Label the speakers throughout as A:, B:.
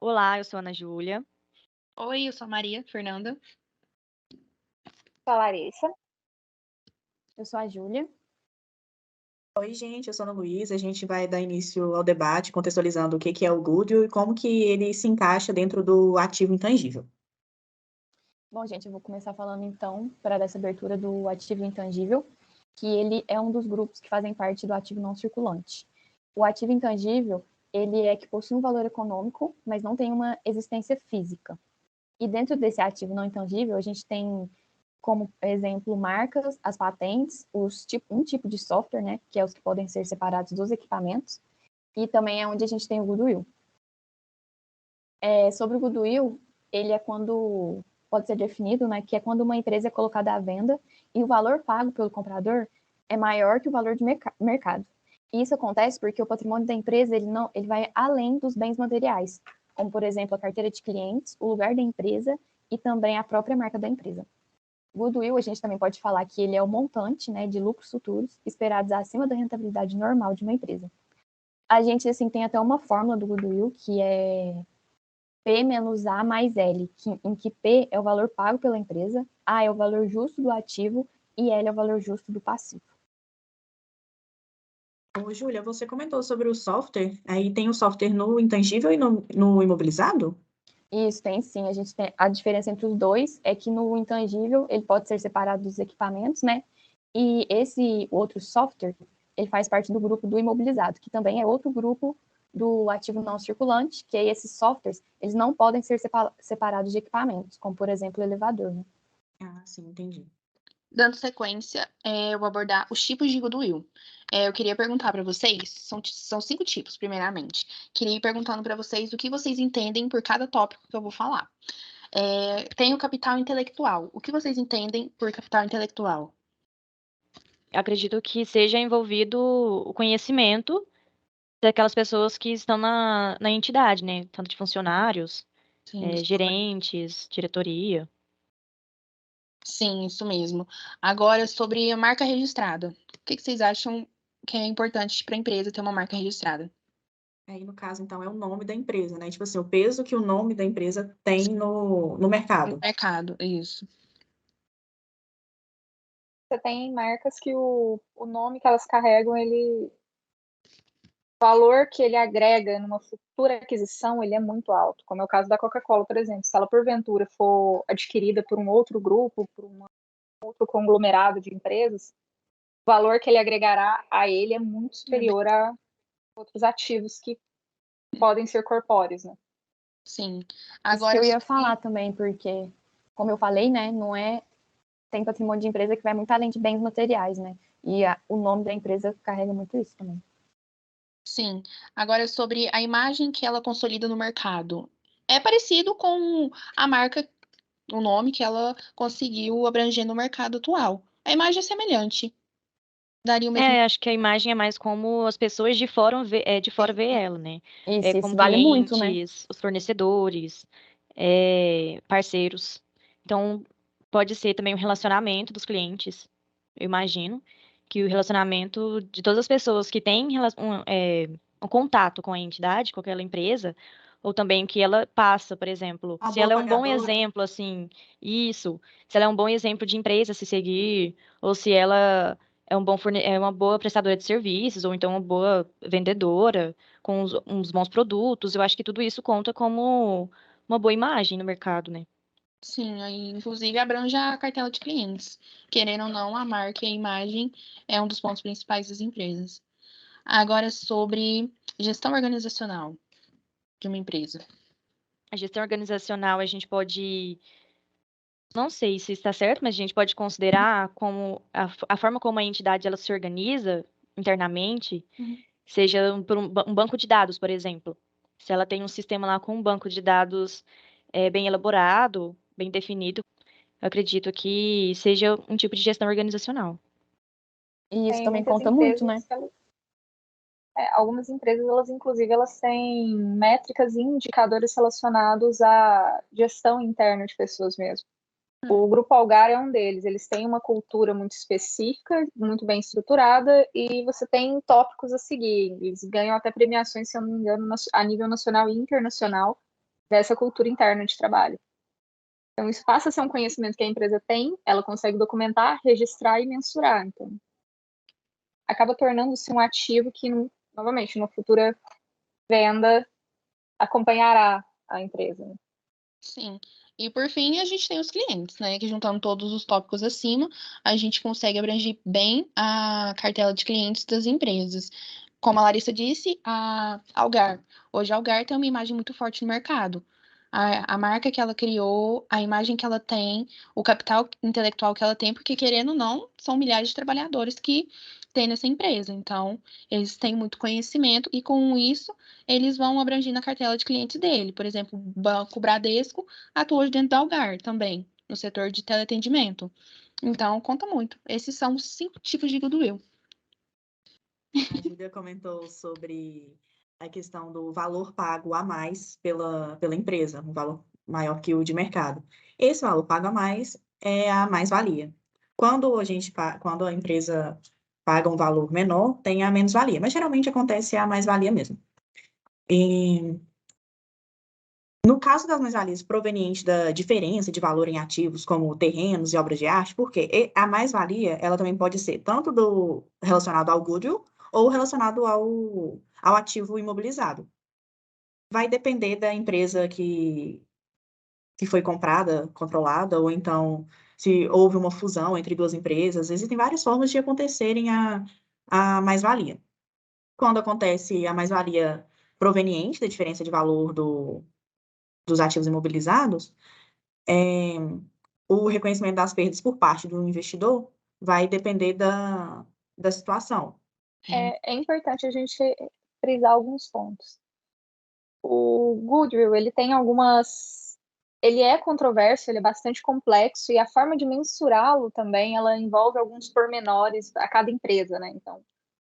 A: Olá, eu sou a Ana Júlia.
B: Oi, eu sou a Maria Fernanda.
C: Sou a Larissa.
D: Eu sou a Júlia.
E: Oi, gente, eu sou a Ana Luísa. A gente vai dar início ao debate contextualizando o que é o goodwill e como que ele se encaixa dentro do ativo intangível.
D: Bom, gente, eu vou começar falando então, para dar essa abertura do ativo intangível, que ele é um dos grupos que fazem parte do ativo não circulante. O ativo intangível, ele é que possui um valor econômico, mas não tem uma existência física. E dentro desse ativo não intangível, a gente tem como exemplo marcas, as patentes, um tipo de software, né, que é os que podem ser separados dos equipamentos, e também é onde a gente tem o goodwill. Sobre o goodwill, ele é quando pode ser definido, né, que é quando uma empresa é colocada à venda e o valor pago pelo comprador é maior que o valor de mercado. E isso acontece porque o patrimônio da empresa ele vai além dos bens materiais, como, por exemplo, a carteira de clientes, o lugar da empresa e também a própria marca da empresa. Goodwill, a gente também pode falar que ele é o montante, né, de lucros futuros esperados acima da rentabilidade normal de uma empresa. A gente, assim, tem até uma fórmula do Goodwill, que é P menos A mais L, em que P é o valor pago pela empresa, A é o valor justo do ativo e L é o valor justo do passivo.
E: Ô, Júlia, você comentou sobre o software. Aí tem o software no intangível e no imobilizado?
D: Isso, tem sim. A gente tem a diferença entre os dois é que no intangível ele pode ser separado dos equipamentos, né? E esse outro software, ele faz parte do grupo do imobilizado, que também é outro grupo do ativo não circulante, que aí esses softwares, eles não podem ser separados de equipamentos, como, por exemplo, o elevador, né?
E: Ah, sim, entendi.
B: Dando sequência, eu vou abordar os tipos de goodwill. Eu queria perguntar para vocês, são 5 tipos, primeiramente. Queria ir perguntando para vocês o que vocês entendem por cada tópico que eu vou falar. Tem o capital intelectual. O que vocês entendem por capital intelectual?
A: Acredito que seja envolvido o conhecimento daquelas pessoas que estão na entidade, né? Tanto de funcionários,
B: Sim,
A: gerentes, diretoria.
B: sim, isso mesmo. Agora, sobre a marca registrada. O que vocês acham que é importante para a empresa ter uma marca registrada?
E: Aí, no caso, então, é o nome da empresa, né? Tipo assim, o peso que o nome da empresa tem no mercado.
B: No mercado, isso.
C: Você tem marcas que o nome que elas carregam, o valor que ele agrega numa futura aquisição, ele é muito alto, como é o caso da Coca-Cola, por exemplo. Se ela porventura for adquirida por um outro grupo, por um outro conglomerado de empresas, o valor que ele agregará a ele é muito superior a outros ativos que podem ser corpóreos, né?
B: Sim.
D: Isso que
B: Agora,
D: eu ia falar também, porque, como eu falei, né, tem patrimônio de empresa que vai muito além de bens materiais, né? E o nome da empresa carrega muito isso também.
B: sim. Agora, sobre a imagem que ela consolida no mercado. É parecido com a marca, o nome que ela conseguiu abranger no mercado atual. A imagem é semelhante. Daria o mesmo.
A: Acho que a imagem é mais como as pessoas de fora vê ela, né?
D: Isso
A: Como
D: vale muito, né?
A: clientes, os fornecedores, parceiros. Então, pode ser também o relacionamento dos clientes. Eu imagino que o relacionamento de todas as pessoas que têm um contato com a entidade, com aquela empresa, ou também o que ela passa, por exemplo,
E: Uma
A: se
E: boa
A: ela é um bom
E: pagadora.
A: exemplo, assim, se ela é um bom exemplo de empresa a se seguir, ou se ela é uma boa prestadora de serviços, ou então uma boa vendedora, com uns bons produtos, eu acho que tudo isso conta como uma boa imagem no mercado, né?
B: Sim, aí, inclusive abrange a cartela de clientes. Querendo ou não, a marca e a imagem é um dos pontos principais das empresas. Agora, sobre gestão organizacional de uma empresa.
A: A gestão organizacional, a gente pode, não sei se está certo, mas a gente pode considerar como a forma como a entidade ela se organiza internamente, seja por um banco de dados, por exemplo. Se ela tem um sistema lá com um banco de dados bem elaborado, bem definido, eu acredito que seja um tipo de gestão organizacional.
D: E isso
C: Tem
D: também
C: muitas
D: conta muito, né?
C: empresas algumas empresas, elas inclusive, elas têm métricas e indicadores relacionados à gestão interna de pessoas mesmo. O Grupo Algar é um deles. Eles têm uma cultura muito específica, muito bem estruturada, e você tem tópicos a seguir. Eles ganham até premiações, se eu não me engano, a nível nacional e internacional, dessa cultura interna de trabalho. Então, isso passa a ser um conhecimento que a empresa tem, ela consegue documentar, registrar e mensurar. Então, acaba tornando-se um ativo que, novamente, numa futura venda, acompanhará a empresa. Né?
B: Sim. E por fim, a gente tem os clientes, né? Que juntando todos os tópicos acima, a gente consegue abranger bem a cartela de clientes das empresas. Como a Larissa disse, a Algar. Hoje a Algar tem uma imagem muito forte no mercado. A marca que ela criou, a imagem que ela tem, o capital intelectual que ela tem, porque querendo ou não, são milhares de trabalhadores que tem nessa empresa. Então, eles têm muito conhecimento e com isso eles vão abranger na cartela de clientes dele. Por exemplo, o Banco Bradesco atua hoje dentro da Algar também, no setor de teleatendimento. Então, conta muito. Esses são os 5 tipos de goodwill.
E: A Júlia comentou sobre a questão do valor pago a mais pela empresa, um valor maior que o de mercado. Esse valor pago a mais é a mais-valia. Quando a empresa paga um valor menor, tem a menos-valia, mas geralmente acontece a mais-valia mesmo. E no caso das mais-valias provenientes da diferença de valor em ativos, como terrenos e obras de arte, porque a mais-valia, ela também pode ser tanto relacionado ao goodwill ou relacionado ao ativo imobilizado. Vai depender da empresa que foi comprada, controlada, ou então se houve uma fusão entre duas empresas. Existem várias formas de acontecerem a mais-valia. Quando acontece a mais-valia proveniente da diferença de valor dos ativos imobilizados, o reconhecimento das perdas por parte do investidor vai depender da situação.
C: É importante a gente frisar alguns pontos. O goodwill, ele tem algumas... Ele é controverso, ele é bastante complexo, e a forma de mensurá-lo também, ela envolve alguns pormenores a cada empresa, né? Então, o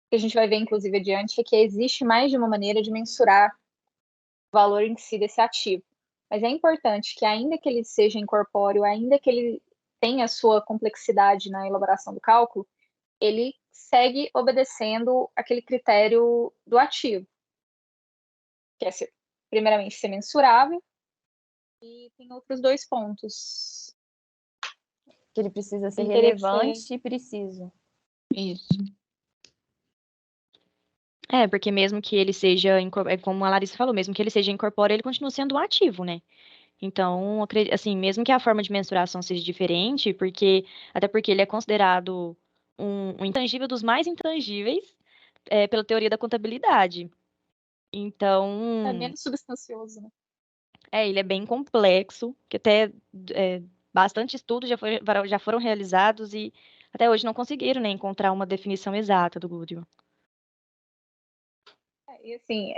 C: que a gente vai ver, inclusive, adiante, é que existe mais de uma maneira de mensurar o valor em si desse ativo. Mas é importante que, ainda que ele seja incorpóreo, ainda que ele tenha sua complexidade na elaboração do cálculo, ele segue obedecendo aquele critério do ativo, que é, primeiramente, ser mensurável, e tem outros 2 pontos.
D: Que ele precisa ser
C: Ele teria que
D: relevante e preciso.
B: Isso.
A: Porque mesmo que ele seja, como a Larissa falou, mesmo que ele seja incorpóreo, ele continua sendo um ativo, né? Então, assim, mesmo que a forma de mensuração seja diferente, até porque ele é considerado um intangível dos mais intangíveis, pela teoria da contabilidade. Então,
C: É menos substancioso, né?
A: ele é bem complexo, que até bastante estudos já foram realizados e até hoje não conseguiram, né, encontrar uma definição exata do goodwill.
C: E assim,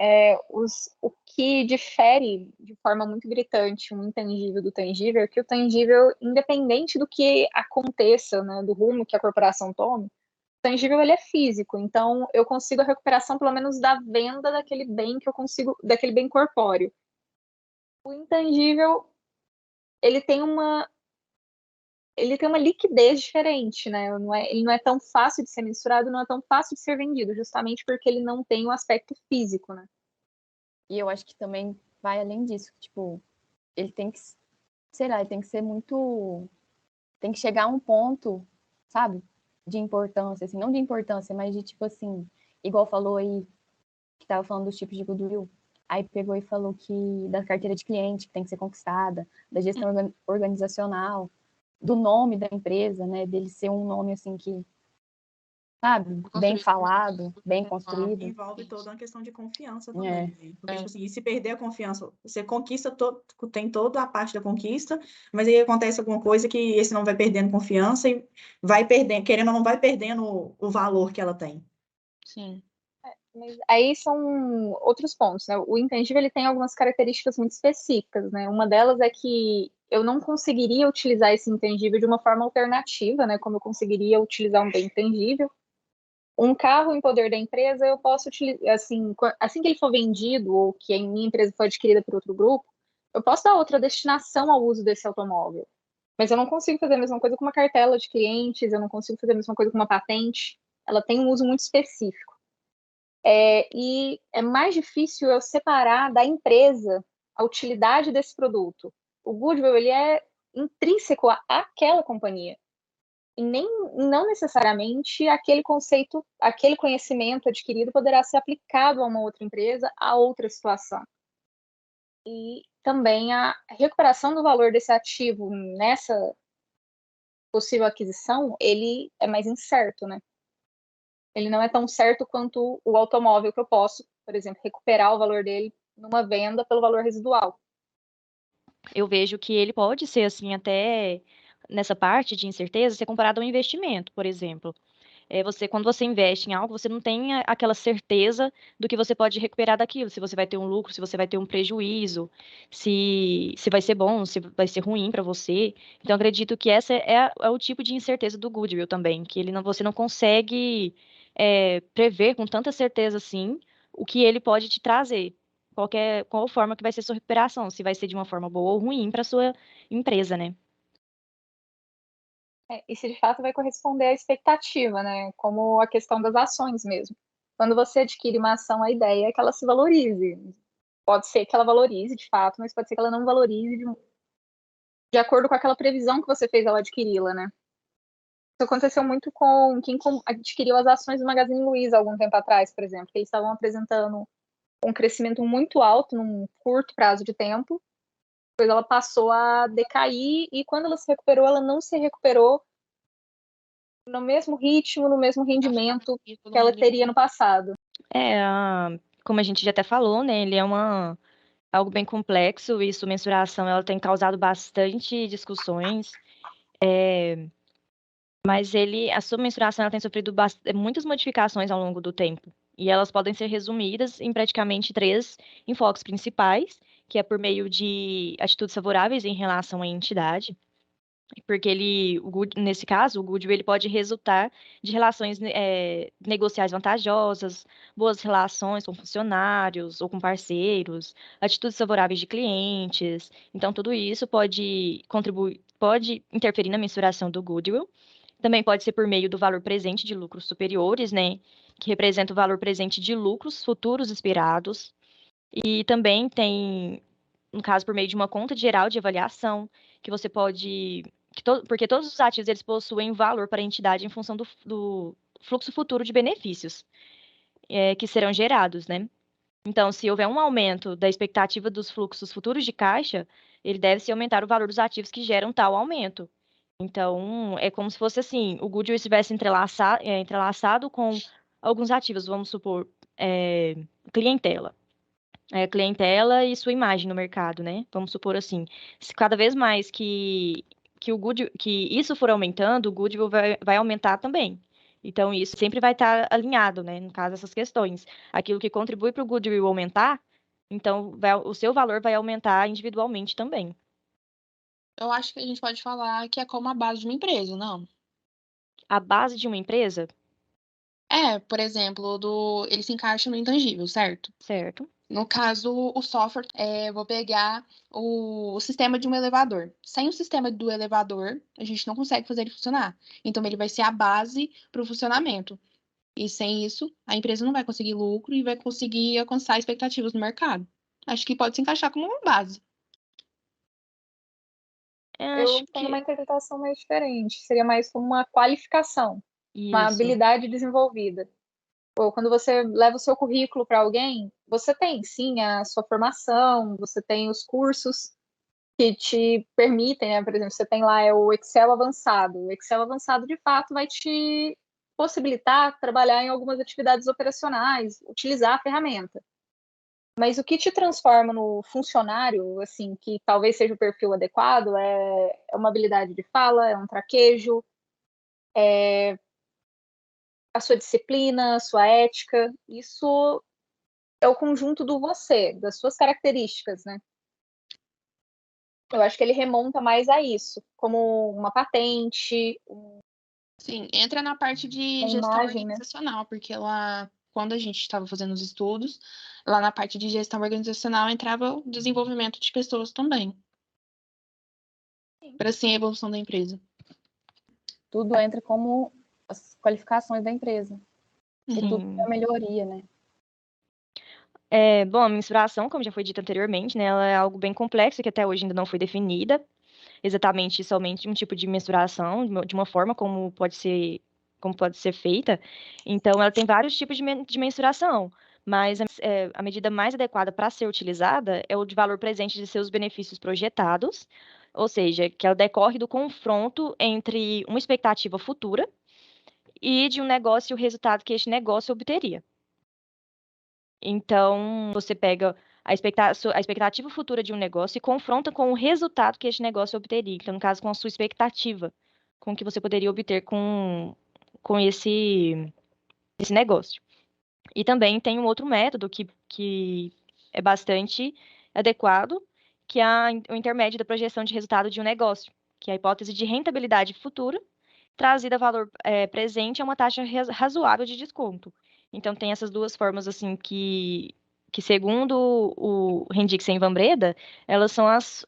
C: o que difere de forma muito gritante um intangível do tangível é que o tangível, independente do que aconteça, né, do rumo que a corporação tome, o tangível ele é físico, então eu consigo a recuperação pelo menos da venda daquele bem que eu consigo, daquele bem corpóreo. O intangível, ele tem uma liquidez diferente, né? Ele não é tão fácil de ser mensurado, não é tão fácil de ser vendido, justamente porque ele não tem o aspecto físico, né?
D: E eu acho que também vai além disso, tipo, ele tem que, sei lá, ele tem que ser muito, tem que chegar a um ponto, sabe, de importância, assim, não de importância, mas de tipo assim, igual falou aí, que tava falando dos tipos de goodwill, aí pegou e falou que da carteira de cliente que tem que ser conquistada, da gestão organizacional, do nome da empresa, né, dele ser um nome assim que, sabe, bem falado, bem construído.
E: Envolve toda uma questão de confiança também, né? Porque, tipo assim, se perder a confiança, você conquista tem toda a parte da conquista, mas aí acontece alguma coisa que esse não vai perdendo confiança e vai perdendo, querendo ou não, vai perdendo o valor que ela tem.
B: Sim.
C: Mas aí são outros pontos, né? O intangível ele tem algumas características muito específicas, né? Uma delas é que eu não conseguiria utilizar esse intangível de uma forma alternativa, né? Como eu conseguiria utilizar um bem intangível. Um carro em poder da empresa, eu posso utilizar, assim que ele for vendido ou que a minha empresa for adquirida por outro grupo, eu posso dar outra destinação ao uso desse automóvel. Mas eu não consigo fazer a mesma coisa com uma cartela de clientes, eu não consigo fazer a mesma coisa com uma patente. Ela tem um uso muito específico. E é mais difícil eu separar da empresa a utilidade desse produto. O goodwill, ele é intrínseco àquela companhia. E não necessariamente aquele conceito, aquele conhecimento adquirido poderá ser aplicado a uma outra empresa, a outra situação. E também a recuperação do valor desse ativo nessa possível aquisição, ele é mais incerto, né? Ele não é tão certo quanto o automóvel que eu posso, por exemplo, recuperar o valor dele numa venda pelo valor residual.
A: Eu vejo que ele pode ser, assim, até nessa parte de incerteza, ser comparado a um investimento, por exemplo. Quando você investe em algo, você não tem aquela certeza do que você pode recuperar daquilo, se você vai ter um lucro, se você vai ter um prejuízo, se vai ser bom, se vai ser ruim para você. Então, acredito que essa é o tipo de incerteza do goodwill também, que você não consegue prever com tanta certeza assim o que ele pode te trazer. Qual forma que vai ser sua recuperação, se vai ser de uma forma boa ou ruim para sua empresa, né?
C: E se de fato vai corresponder à expectativa, né? Como a questão das ações mesmo. Quando você adquire uma ação, a ideia é que ela se valorize. Pode ser que ela valorize de fato, mas pode ser que ela não valorize de acordo com aquela previsão que você fez ao adquiri-la, né? Isso aconteceu muito com quem adquiriu as ações do Magazine Luiza algum tempo atrás, por exemplo, que eles estavam apresentando um crescimento muito alto num curto prazo de tempo. Depois ela passou a decair e quando ela se recuperou, ela não se recuperou no mesmo ritmo, no mesmo rendimento que ela teria no passado.
A: Como a gente já até falou, né? Ele é algo bem complexo e sua mensuração ela tem causado bastante discussões. Mas a sua mensuração ela tem sofrido muitas modificações ao longo do tempo. E elas podem ser resumidas em praticamente 3 enfoques principais, que é por meio de atitudes favoráveis em relação à entidade, porque nesse caso, o goodwill ele pode resultar de relações negociais vantajosas, boas relações com funcionários ou com parceiros, atitudes favoráveis de clientes. Então, tudo isso pode contribuir, pode interferir na mensuração do goodwill. Também pode ser por meio do valor presente de lucros superiores, né? Que representa o valor presente de lucros futuros esperados. E também tem, no caso, por meio de uma conta geral de avaliação, que você pode. Porque todos os ativos eles possuem valor para a entidade em função do fluxo futuro de benefícios que serão gerados, né? Então, se houver um aumento da expectativa dos fluxos futuros de caixa, ele deve-se aumentar o valor dos ativos que geram tal aumento. Então, é como se fosse assim, o goodwill estivesse entrelaçado com alguns ativos, vamos supor, é, clientela. Clientela e sua imagem no mercado, né? Vamos supor assim, se cada vez mais que isso for aumentando, o goodwill vai aumentar também. Então, isso sempre vai estar alinhado, né? No caso, essas questões. Aquilo que contribui para o goodwill aumentar, então o seu valor vai aumentar individualmente também.
B: Eu acho que a gente pode falar que é como a base de uma empresa, não?
A: A base de uma empresa,
B: Por exemplo, ele se encaixa no intangível, certo?
A: certo?
B: No caso, o software, vou pegar o sistema de um elevador. Sem o sistema do elevador, a gente não consegue fazer ele funcionar. Então, ele vai ser a base para o funcionamento. E sem isso, a empresa não vai conseguir lucro e vai conseguir alcançar expectativas no mercado. Acho que pode se encaixar como uma base.
A: Acho
C: Eu tenho uma
A: que
C: interpretação mais diferente. Seria mais como uma qualificação, uma
A: isso.
C: habilidade desenvolvida. Ou quando você leva o seu currículo para alguém, você tem, sim, a sua formação, você tem os cursos que te permitem, né? Por exemplo, você tem lá o Excel avançado. O Excel avançado, de fato, vai te possibilitar trabalhar em algumas atividades operacionais, utilizar a ferramenta. Mas o que te transforma no funcionário, assim, que talvez seja o perfil adequado, é uma habilidade de fala, é um traquejo, é a sua disciplina, a sua ética. Isso é o conjunto do você, das suas características, né? Eu acho que ele remonta mais a isso, como uma patente,
B: Sim, entra na parte de
C: uma
B: gestão
C: imagem, né?
B: organizacional, porque lá, quando a gente estava fazendo os estudos, lá na parte de gestão organizacional entrava o desenvolvimento de pessoas também, para assim a evolução da empresa.
D: Tudo entra como as qualificações da empresa. E tudo é
A: Sim.
D: melhoria, né?
A: Bom, a mensuração, como já foi dito anteriormente, né, ela é algo bem complexo que até hoje ainda não foi definida exatamente somente um tipo de mensuração, de uma forma como pode ser feita. Então, ela tem vários tipos de mensuração, mas a medida mais adequada para ser utilizada é o de valor presente de seus benefícios projetados, ou seja, que ela decorre do confronto entre uma expectativa futura e de um negócio e o resultado que este negócio obteria. Então, você pega a expectativa futura de um negócio e confronta com o resultado que este negócio obteria. Então, no caso, com a sua expectativa, com o que você poderia obter com esse negócio. E também tem um outro método que é bastante adequado, que é o intermédio da projeção de resultado de um negócio, que é a hipótese de rentabilidade futura trazida a valor presente a uma taxa razoável de desconto. Então, tem essas duas formas, assim, que segundo o Hendriksen e Van Breda, elas são as...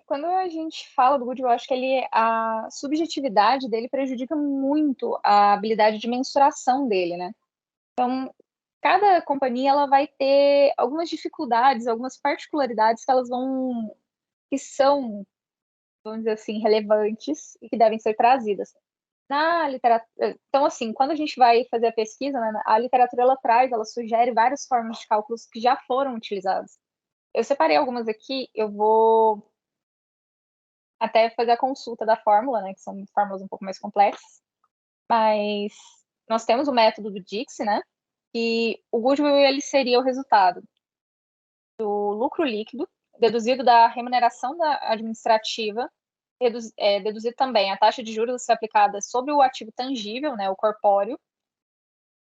C: Quando a gente fala do Goodwill, eu acho que a subjetividade dele prejudica muito a habilidade de mensuração dele, né? Então, cada companhia ela vai ter algumas dificuldades, algumas particularidades que são, vamos dizer assim, relevantes e que devem ser trazidas. Na literatura, então, assim, quando a gente vai fazer a pesquisa, né, a literatura ela sugere várias formas de cálculos que já foram utilizadas. Eu separei algumas aqui, eu vou até fazer a consulta da fórmula, né, que são fórmulas um pouco mais complexas, mas nós temos o método do Dixie, né, e o Goodwill ele seria o resultado do lucro líquido, deduzido da remuneração administrativa, deduzido também a taxa de juros a ser aplicada sobre o ativo tangível, né, o corpóreo.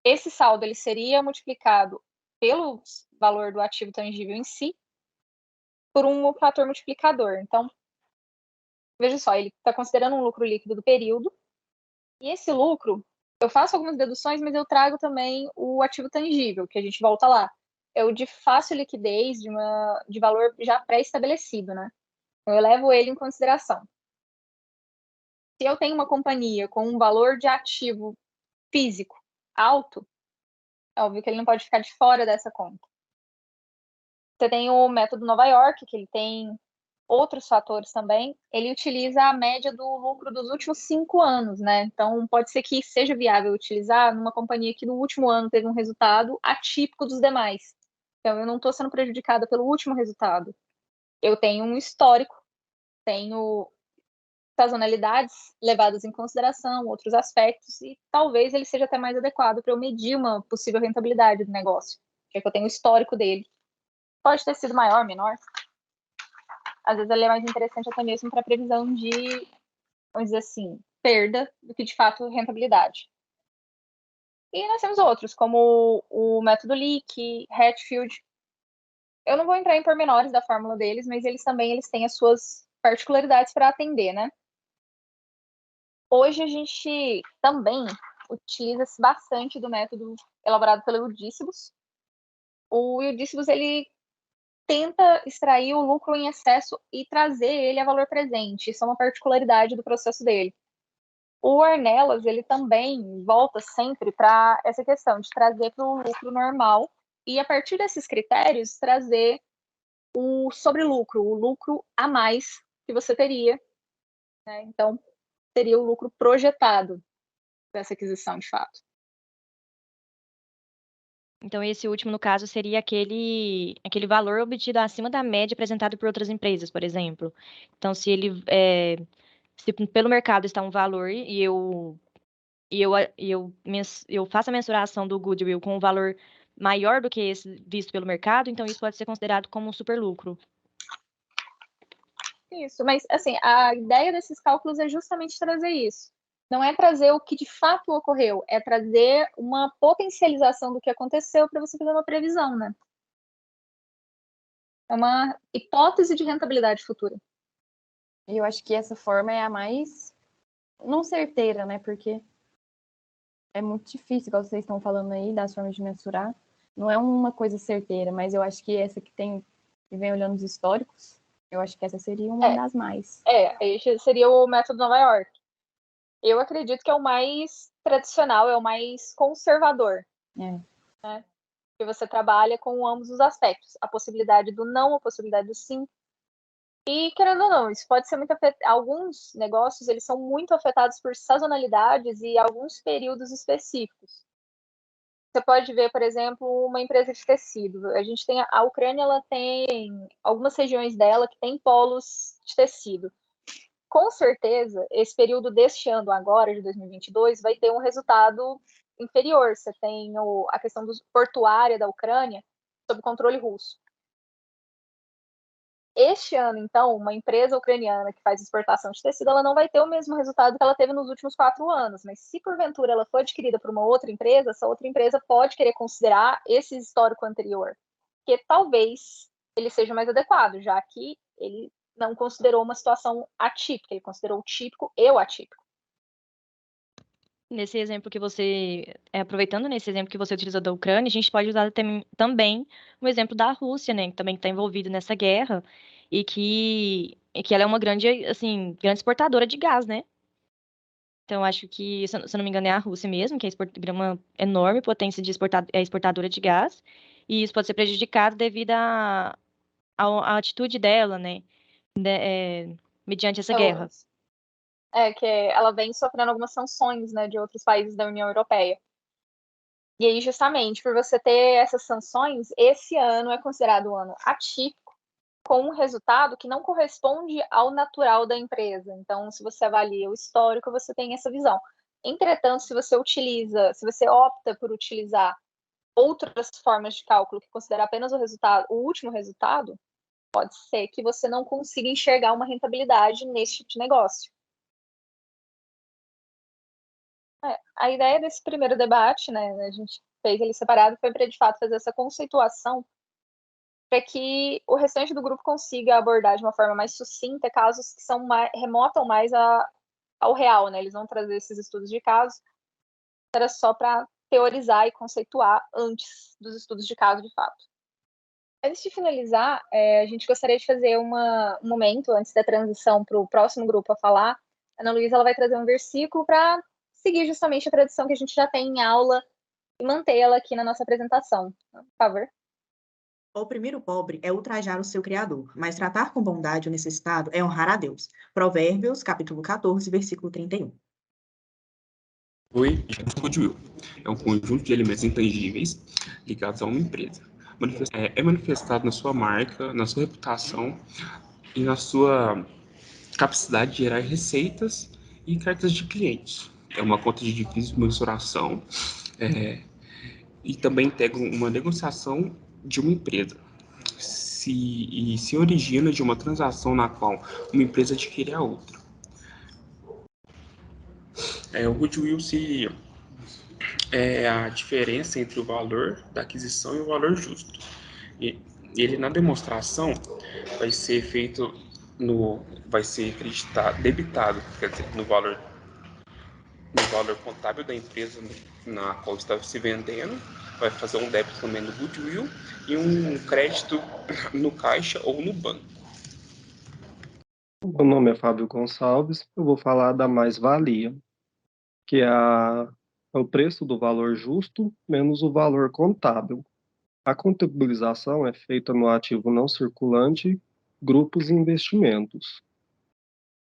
C: Esse saldo ele seria multiplicado pelo valor do ativo tangível em si por um fator multiplicador. Então, veja só, ele está considerando um lucro líquido do período, e esse lucro, eu faço algumas deduções, mas eu trago também o ativo tangível, que a gente volta lá. É o de fácil liquidez, de valor já pré-estabelecido, né? Então, eu levo ele em consideração. Se eu tenho uma companhia com um valor de ativo físico alto, é óbvio que ele não pode ficar de fora dessa conta. Você tem o método Nova York, que ele tem outros fatores também. Ele utiliza a média do lucro dos últimos 5 anos, né? Então, pode ser que seja viável utilizar numa companhia que no último ano teve um resultado atípico dos demais. Então, eu não estou sendo prejudicada pelo último resultado. Eu tenho um histórico, tenho sazonalidades levadas em consideração, outros aspectos, e talvez ele seja até mais adequado para eu medir uma possível rentabilidade do negócio, já que eu tenho o histórico dele. Pode ter sido maior, menor. Às vezes ele é mais interessante até mesmo para previsão de, vamos dizer assim, perda do que de fato rentabilidade. E nós temos outros, como o método Leake, Hatfield. Eu não vou entrar em pormenores da fórmula deles, mas eles têm as suas particularidades para atender, né? Hoje a gente também utiliza-se bastante do método elaborado pelo Eudícibus. O Eudícibus, ele tenta extrair o lucro em excesso e trazer ele a valor presente. Isso é uma particularidade do processo dele. O Ornelas, ele também volta sempre para essa questão de trazer para o lucro normal e, a partir desses critérios, trazer o sobrelucro, o lucro a mais que você teria, né? Então, seria o lucro projetado dessa aquisição, de fato.
A: Então, esse último, no caso, seria aquele valor obtido acima da média apresentado por outras empresas, por exemplo. Então, se pelo mercado está um valor e eu faço a mensuração do goodwill com um valor maior do que esse visto pelo mercado, então isso pode ser considerado como um superlucro.
C: Isso, mas assim, a ideia desses cálculos é justamente trazer isso. Não é trazer o que de fato ocorreu, é trazer uma potencialização do que aconteceu para você fazer uma previsão, né? É uma hipótese de rentabilidade futura.
D: E eu acho que essa forma é a mais não certeira, né? Porque é muito difícil, igual vocês estão falando aí, das formas de mensurar. Não é uma coisa certeira, mas eu acho que essa que vem olhando os históricos, eu acho que essa seria uma das mais.
C: Esse seria o método Nova York. Eu acredito que é o mais tradicional, é o mais conservador.
D: É.
C: Né? que você trabalha com ambos os aspectos, a possibilidade do não, a possibilidade do sim. E, querendo ou não, isso pode ser muito afetado. Alguns negócios, eles são muito afetados por sazonalidades e alguns períodos específicos. Você pode ver, por exemplo, uma empresa de tecido. A gente tem a Ucrânia, ela tem algumas regiões dela que tem polos de tecido. Com certeza, esse período deste ano agora, de 2022, vai ter um resultado inferior. Você tem a questão portuária da Ucrânia sob controle russo. Este ano, então, uma empresa ucraniana que faz exportação de tecido, ela não vai ter o mesmo resultado que ela teve nos últimos 4 anos, mas se porventura ela for adquirida por uma outra empresa, essa outra empresa pode querer considerar esse histórico anterior, que talvez ele seja mais adequado, já que ele não considerou uma situação atípica, ele considerou o típico e o atípico.
A: Nesse exemplo que você, aproveitando nesse exemplo que você utilizou da Ucrânia, a gente pode usar também o exemplo da Rússia, né, que também está envolvido nessa guerra e que ela é uma grande, assim, grande exportadora de gás, né? Então, acho que, se eu não me engano, é a Rússia mesmo, que é uma enorme potência de exportadora de gás, e isso pode ser prejudicado devido à atitude dela, né, mediante essa guerra.
C: Que ela vem sofrendo algumas sanções, né, de outros países da União Europeia. E aí, justamente, por você ter essas sanções, esse ano é considerado um ano atípico, com um resultado que não corresponde ao natural da empresa. Então, se você avalia o histórico, você tem essa visão. Entretanto, se você opta por utilizar outras formas de cálculo que considera apenas o último resultado, pode ser que você não consiga enxergar uma rentabilidade nesse tipo de negócio. A ideia desse primeiro debate, né, a gente fez ele separado, foi para, de fato, fazer essa conceituação para que o restante do grupo consiga abordar de uma forma mais sucinta casos que remotam mais ao real, né? Eles vão trazer esses estudos de casos, era só para teorizar e conceituar antes dos estudos de caso, de fato. Antes de finalizar, a gente gostaria de fazer um momento, antes da transição para o próximo grupo a falar. A Ana Luísa ela vai trazer um versículo para seguir justamente a tradição que a gente já tem em aula e manter ela aqui na nossa apresentação. Por favor.
E: Oprimir o pobre é ultrajar o seu Criador, mas tratar com bondade o necessitado é honrar a Deus. Provérbios, capítulo 14, versículo 31.
F: Goodwill é um conjunto de elementos intangíveis ligados a uma empresa. É manifestado na sua marca, na sua reputação e na sua capacidade de gerar receitas e cartas de clientes. É uma conta de difícil mensuração e também integra uma negociação de uma empresa. Se origina de uma transação na qual uma empresa adquire a outra. O goodwill é a diferença entre o valor da aquisição e o valor justo. E ele na demonstração vai ser feito vai ser debitado, quer dizer, no valor contábil da empresa na qual está se vendendo, vai fazer um débito também no goodwill e um crédito no caixa ou no banco.
G: Meu nome é Fábio Gonçalves, eu vou falar da mais-valia, que é o preço do valor justo menos o valor contábil. A contabilização é feita no ativo não circulante, grupos e investimentos.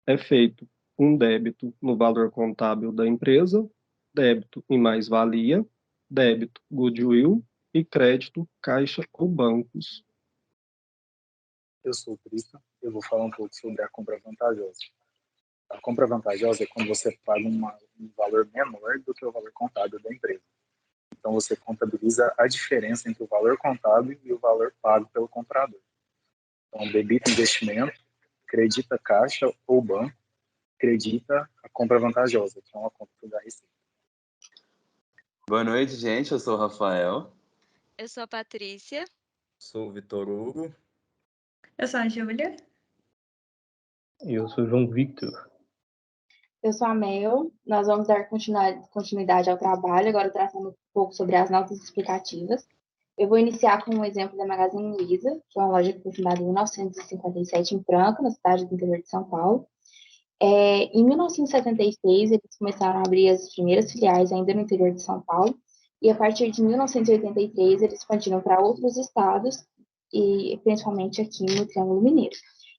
G: É feito um débito no valor contábil da empresa, débito em mais-valia, débito goodwill e crédito caixa ou bancos.
H: Eu sou o Cristian, eu vou falar um pouco sobre a compra vantajosa. A compra vantajosa é quando você paga um valor menor do que o valor contábil da empresa. Então, você contabiliza a diferença entre o valor contábil e o valor pago pelo comprador. Então, debita investimento, credita caixa ou banco, credita a compra vantajosa, que é uma compra da receita.
I: Boa noite, gente. Eu sou o Rafael.
J: Eu sou a Patrícia.
K: Sou o Vitor Hugo.
L: Eu sou a Júlia.
M: E eu sou o João Victor.
N: Eu sou a Mel. Nós vamos dar continuidade ao trabalho, agora tratando um pouco sobre as notas explicativas. Eu vou iniciar com um exemplo da Magazine Luiza, que é uma loja que foi fundada em 1957 em Franca, na cidade do interior de São Paulo. Em 1976, eles começaram a abrir as primeiras filiais ainda no interior de São Paulo, e a partir de 1983 eles expandiram para outros estados, e principalmente aqui no Triângulo Mineiro.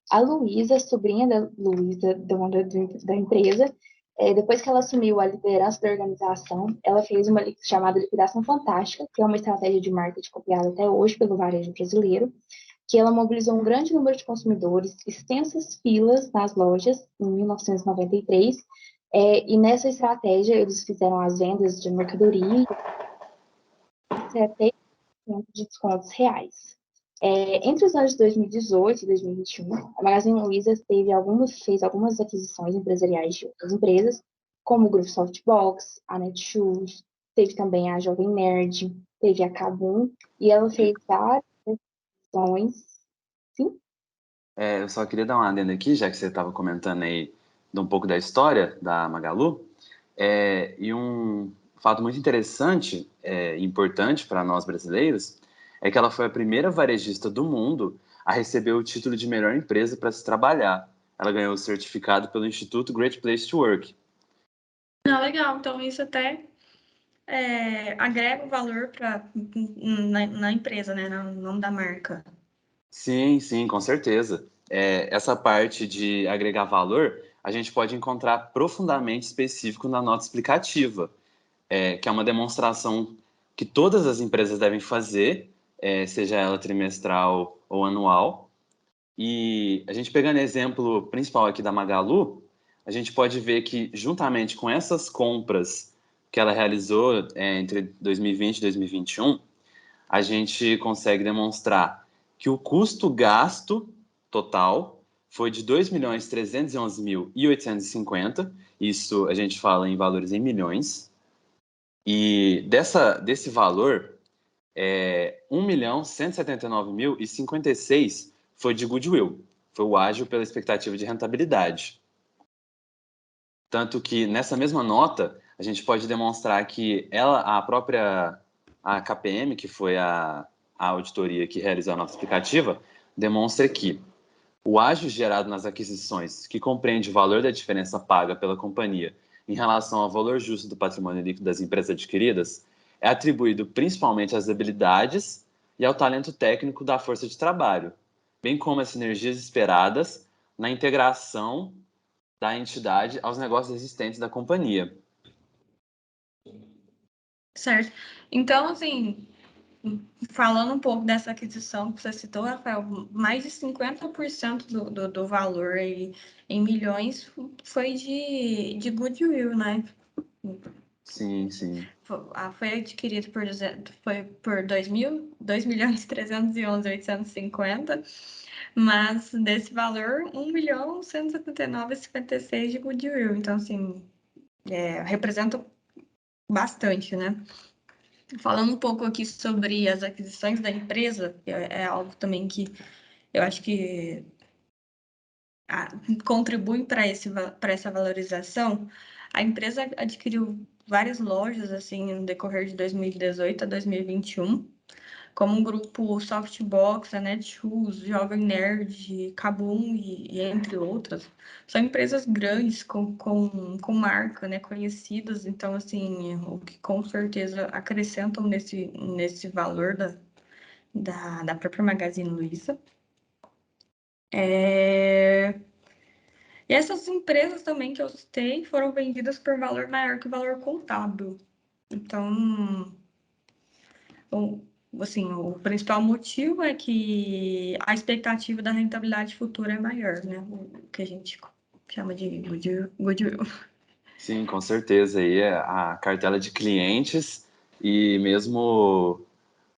N: A Luísa, sobrinha da Luísa, dona da empresa, depois que ela assumiu a liderança da organização, ela fez uma chamada Liquidação Fantástica, que é uma estratégia de marketing copiada até hoje pelo varejo brasileiro, que ela mobilizou um grande número de consumidores, extensas filas nas lojas em 1993, e nessa estratégia eles fizeram as vendas de mercadoria e até de descontos reais. Entre os anos de 2018 e 2021, a Magazine Luiza fez algumas aquisições empresariais de outras empresas, como o Grupo Softbox, a Netshoes, teve também a Jovem Nerd, teve a Kabum, e ela fez várias aquisições. Sim?
I: Eu só queria dar uma adenda aqui, já que você estava comentando aí de um pouco da história da Magalu, e um fato muito interessante e importante para nós brasileiros é que ela foi a primeira varejista do mundo a receber o título de melhor empresa para se trabalhar. Ela ganhou o certificado pelo Instituto Great Place to Work.
L: Não, legal. Então, isso até agrega o valor na empresa, né? No nome da marca.
I: Sim, sim, com certeza. Essa parte de agregar valor, a gente pode encontrar profundamente específico na nota explicativa, que é uma demonstração que todas as empresas devem fazer, seja ela trimestral ou anual. E a gente pegando exemplo principal aqui da Magalu, a gente pode ver que, juntamente com essas compras que ela realizou entre 2020 e 2021, a gente consegue demonstrar que o custo gasto total foi de R$ 2.311.850, isso a gente fala em valores em milhões, e desse valor, R$ 1.179.056 foi de goodwill, foi o ágio pela expectativa de rentabilidade. Tanto que nessa mesma nota, a gente pode demonstrar que a KPM, que foi a auditoria que realizou a nota explicativa, demonstra que o ágio gerado nas aquisições, que compreende o valor da diferença paga pela companhia em relação ao valor justo do patrimônio líquido das empresas adquiridas, é atribuído principalmente às habilidades e ao talento técnico da força de trabalho, bem como às sinergias esperadas na integração da entidade aos negócios existentes da companhia.
L: Certo. Então, assim, falando um pouco dessa aquisição que você citou, Rafael, mais de 50% do valor aí, em milhões foi de goodwill, né?
I: Sim, sim.
L: Foi adquirido por 2.311.850, mas desse valor, 1.179.056 de goodwill. Então, assim, representa bastante, né? Falando um pouco aqui sobre as aquisições da empresa, é algo também que eu acho que contribui para essa valorização. A empresa adquiriu várias lojas assim no decorrer de 2018 a 2021, como um grupo Softbox, a Netshoes, Jovem Nerd, Kabum e entre outras. São empresas grandes com marca, né, conhecidas, então assim, o que com certeza acrescentam nesse valor da própria Magazine Luiza. E essas empresas também que eu citei foram vendidas por valor maior que o valor contábil. Então, assim, o principal motivo é que a expectativa da rentabilidade futura é maior, né? O que a gente chama de goodwill.
I: Sim, com certeza. Aí a cartela de clientes e mesmo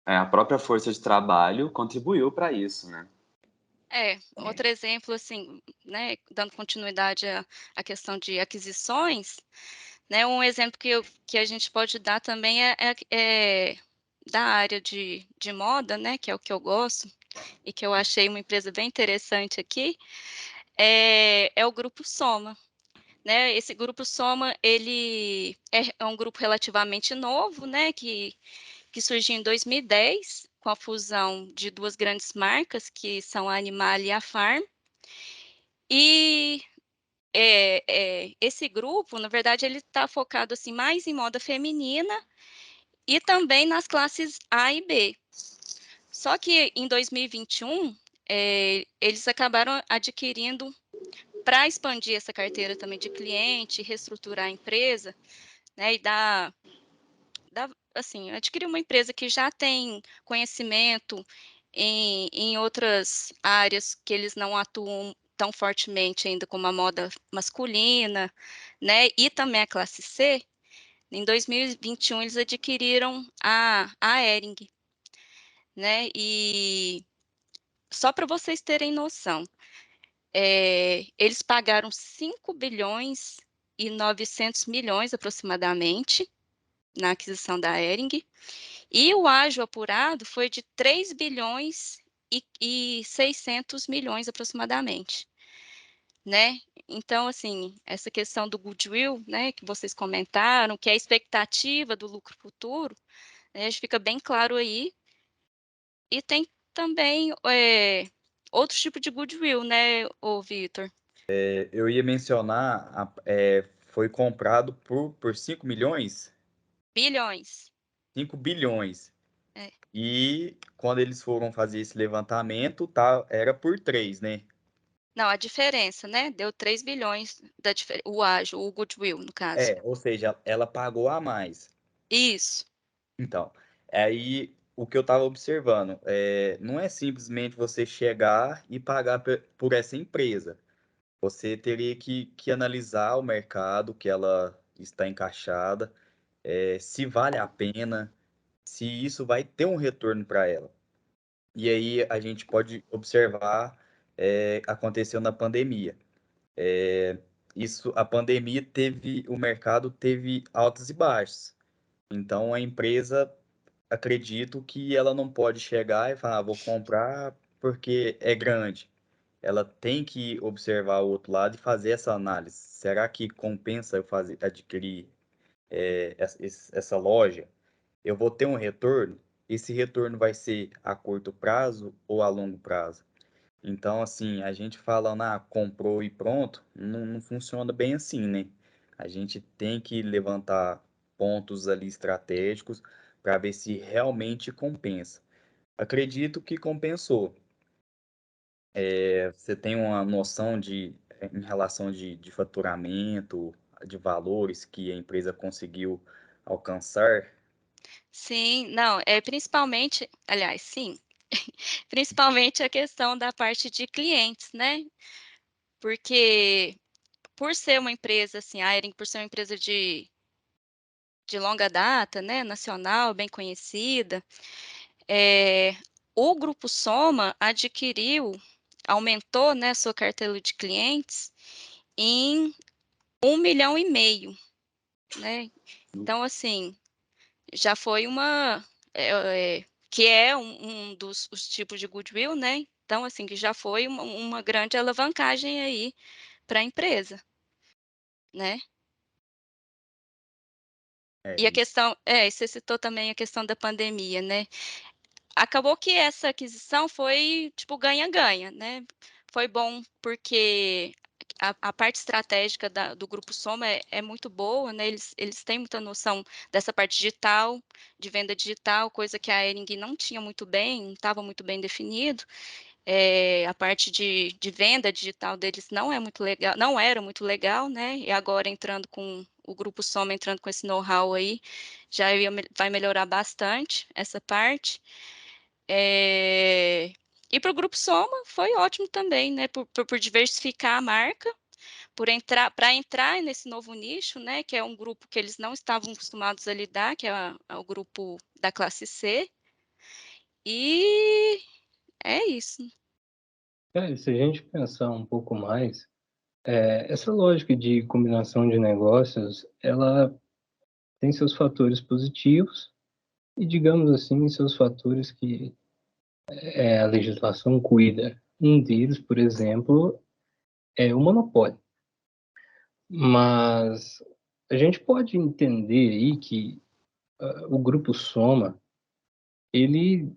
I: a própria força de trabalho contribuiu para isso, né?
J: Outro exemplo, assim, né, dando continuidade à questão de aquisições, né, um exemplo que a gente pode dar também é da área de moda, né, que é o que eu gosto e que eu achei uma empresa bem interessante aqui, é o Grupo Soma. Né? Esse Grupo Soma, ele é um grupo relativamente novo, né, que surgiu em 2010, com a fusão de duas grandes marcas, que são a Animale e a Farm. E esse grupo, na verdade, ele está focado assim, mais em moda feminina e também nas classes A e B. Só que em 2021, eles acabaram adquirindo, para expandir essa carteira também de cliente, reestruturar a empresa, né, e assim, adquirir uma empresa que já tem conhecimento em outras áreas que eles não atuam tão fortemente ainda, como a moda masculina, né, e também a classe C. Em 2021, eles adquiriram a Hering, né, e só para vocês terem noção, eles pagaram 5 bilhões e 900 milhões aproximadamente na aquisição da Hering, e o ágio apurado foi de 3 bilhões e 600 milhões aproximadamente, né? Então, assim, essa questão do goodwill, né, que vocês comentaram, que é a expectativa do lucro futuro, né, fica bem claro aí. E tem também outro tipo de goodwill, né, ô Vitor?
K: Eu ia mencionar, foi comprado por 5 milhões?
J: Bilhões.
K: 5 bilhões.
J: É.
K: E quando eles foram fazer esse levantamento, tá, era por 3, né?
J: Não, a diferença, né? Deu 3 bilhões o ágio, o goodwill, no caso.
K: Ou seja, ela pagou a mais.
J: Isso.
K: Então, aí o que eu estava observando, não é simplesmente você chegar e pagar por essa empresa. Você teria que analisar o mercado que ela está encaixada, se vale a pena, se isso vai ter um retorno para ela. E aí a gente pode observar, aconteceu na pandemia. A pandemia o mercado teve altos e baixos. Então a empresa, acredito que ela não pode chegar e falar, vou comprar porque é grande. Ela tem que observar o outro lado e fazer essa análise. Será que compensa eu adquirir essa loja? Eu vou ter um retorno? Esse retorno vai ser a curto prazo ou a longo prazo? Então, assim, a gente falando, comprou e pronto, não funciona bem assim, né? A gente tem que levantar pontos ali estratégicos para ver se realmente compensa. Acredito que compensou. Você tem uma noção em relação de faturamento, de valores que a empresa conseguiu alcançar?
J: Sim, não, principalmente, aliás, sim, principalmente a questão da parte de clientes, né? Porque por ser uma empresa, assim, a Hering, por ser uma empresa de longa data, né, nacional, bem conhecida, o Grupo Soma aumentou, né, sua carteira de clientes em 1,5 milhão, né? Então, assim, já foi que é um dos os tipos de goodwill, né? Então, assim, que já foi uma grande alavancagem aí para a empresa, né? E a questão, você citou também a questão da pandemia, né? Acabou que essa aquisição foi tipo ganha-ganha, né? Foi bom porque a parte estratégica do Grupo Soma é muito boa, né? Eles têm muita noção dessa parte digital, de venda digital, coisa que a Hering não tinha muito bem, não estava muito bem definido. A parte de venda digital deles não é muito legal, não era muito legal, né? E agora entrando com o Grupo Soma, entrando com esse know-how aí, vai melhorar bastante essa parte. E para o Grupo Soma foi ótimo também, né? Por diversificar a marca, para entrar nesse novo nicho, né? Que é um grupo que eles não estavam acostumados a lidar, que é o grupo da classe C. E é isso.
M: Se a gente pensar um pouco mais, essa lógica de combinação de negócios, ela tem seus fatores positivos e, digamos assim, seus fatores que a legislação cuida. Um deles, por exemplo, é o monopólio. Mas a gente pode entender aí que o Grupo Soma, ele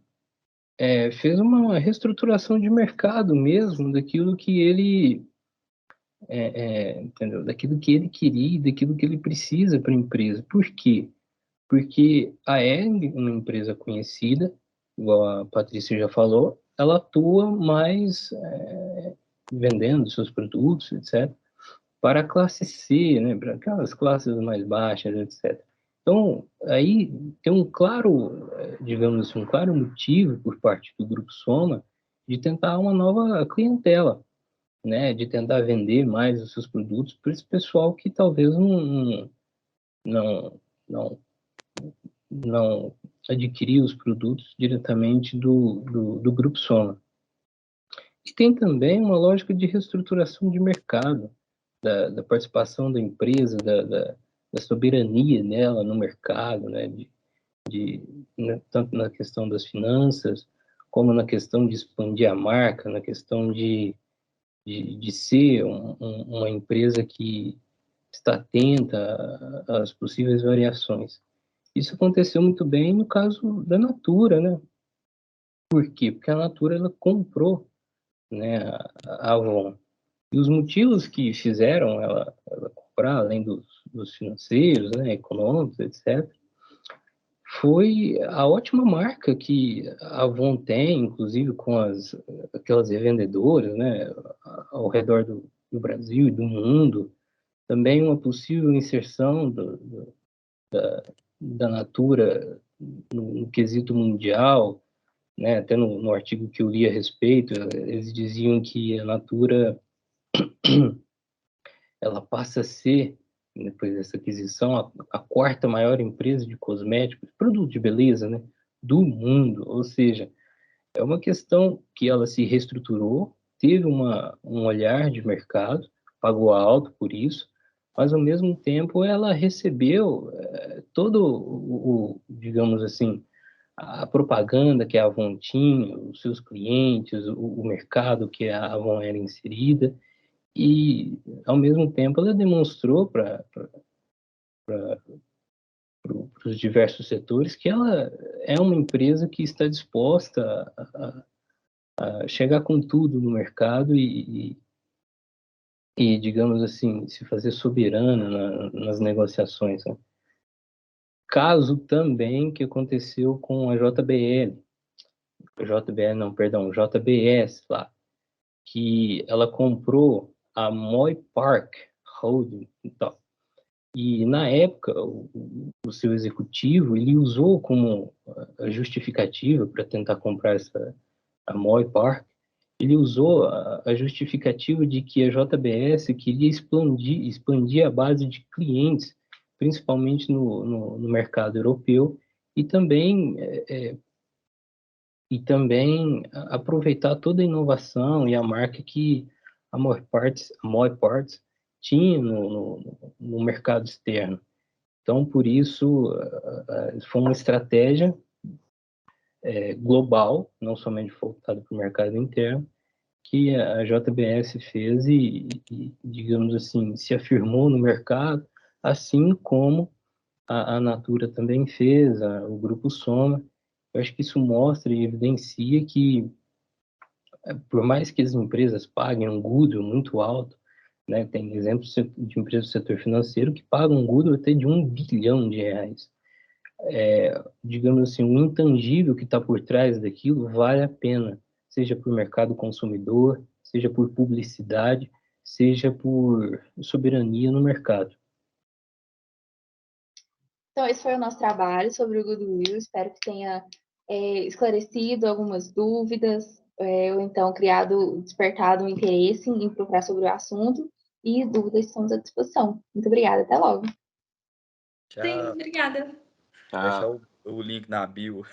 M: fez uma reestruturação de mercado mesmo daquilo que ele entendeu? Daquilo que ele queria e daquilo que ele precisa para a empresa. Por quê? porque a Ering, uma empresa conhecida, igual a Patrícia já falou, ela atua mais vendendo seus produtos, etc., para a classe C, né, para aquelas classes mais baixas, etc. Então, aí tem um claro, digamos assim, um claro motivo por parte do Grupo Soma de tentar uma nova clientela, né, de tentar vender mais os seus produtos para esse pessoal que talvez não, não, não adquirir os produtos diretamente do Grupo Soma. E tem também uma lógica de reestruturação de mercado, da participação da empresa, da soberania dela no mercado, né, né, tanto na questão das finanças, como na questão de expandir a marca, na questão de ser uma empresa que está atenta às possíveis variações. Isso aconteceu muito bem no caso da Natura, né? Por quê? Porque a Natura ela comprou, né, a Avon. E os motivos que fizeram ela comprar, além dos financeiros, né, econômicos, etc., foi a ótima marca que a Avon tem, inclusive com aquelas revendedoras, né, ao redor do Brasil e do mundo. Também uma possível inserção da Natura no quesito mundial, né? Até no artigo que eu li a respeito, eles diziam que a Natura ela passa a ser, depois dessa aquisição, a quarta maior empresa de cosméticos, produto de beleza, né, do mundo. Ou seja, é uma questão que ela se reestruturou, teve um olhar de mercado, pagou alto por isso, mas ao mesmo tempo ela recebeu todo digamos assim, a propaganda que a Avon tinha, os seus clientes, o mercado que a Avon era inserida, e ao mesmo tempo ela demonstrou para os diversos setores que ela é uma empresa que está disposta a chegar com tudo no mercado e, digamos assim, se fazer soberana nas negociações, né? Caso também que aconteceu com a JBS lá, que ela comprou a Moy Park Holding e tal. E na época, o seu executivo, ele usou como a justificativa para tentar comprar a Moy Park, ele usou a justificativa de que a JBS queria expandir a base de clientes, principalmente no mercado europeu, e também aproveitar toda a inovação e a marca que a Moy Parts tinha no mercado externo. Então, por isso, foi uma estratégia global, não somente voltada para o mercado interno, que a JBS fez e, digamos assim, se afirmou no mercado, assim como a Natura também fez, o Grupo Soma. Eu acho que isso mostra e evidencia que, por mais que as empresas paguem um goodwill muito alto, né, tem exemplos de empresas do setor financeiro que pagam um goodwill até de R$1 bilhão. Digamos assim, o intangível que está por trás daquilo vale a pena, seja por mercado consumidor, seja por publicidade, seja por soberania no mercado.
N: Então, esse foi o nosso trabalho sobre o Goodwill. Espero que tenha esclarecido algumas dúvidas, ou então despertado um interesse em procurar sobre o assunto. E dúvidas estamos à disposição. Muito obrigada, até logo.
L: Sim, obrigada.
K: Vou deixar o link na bio.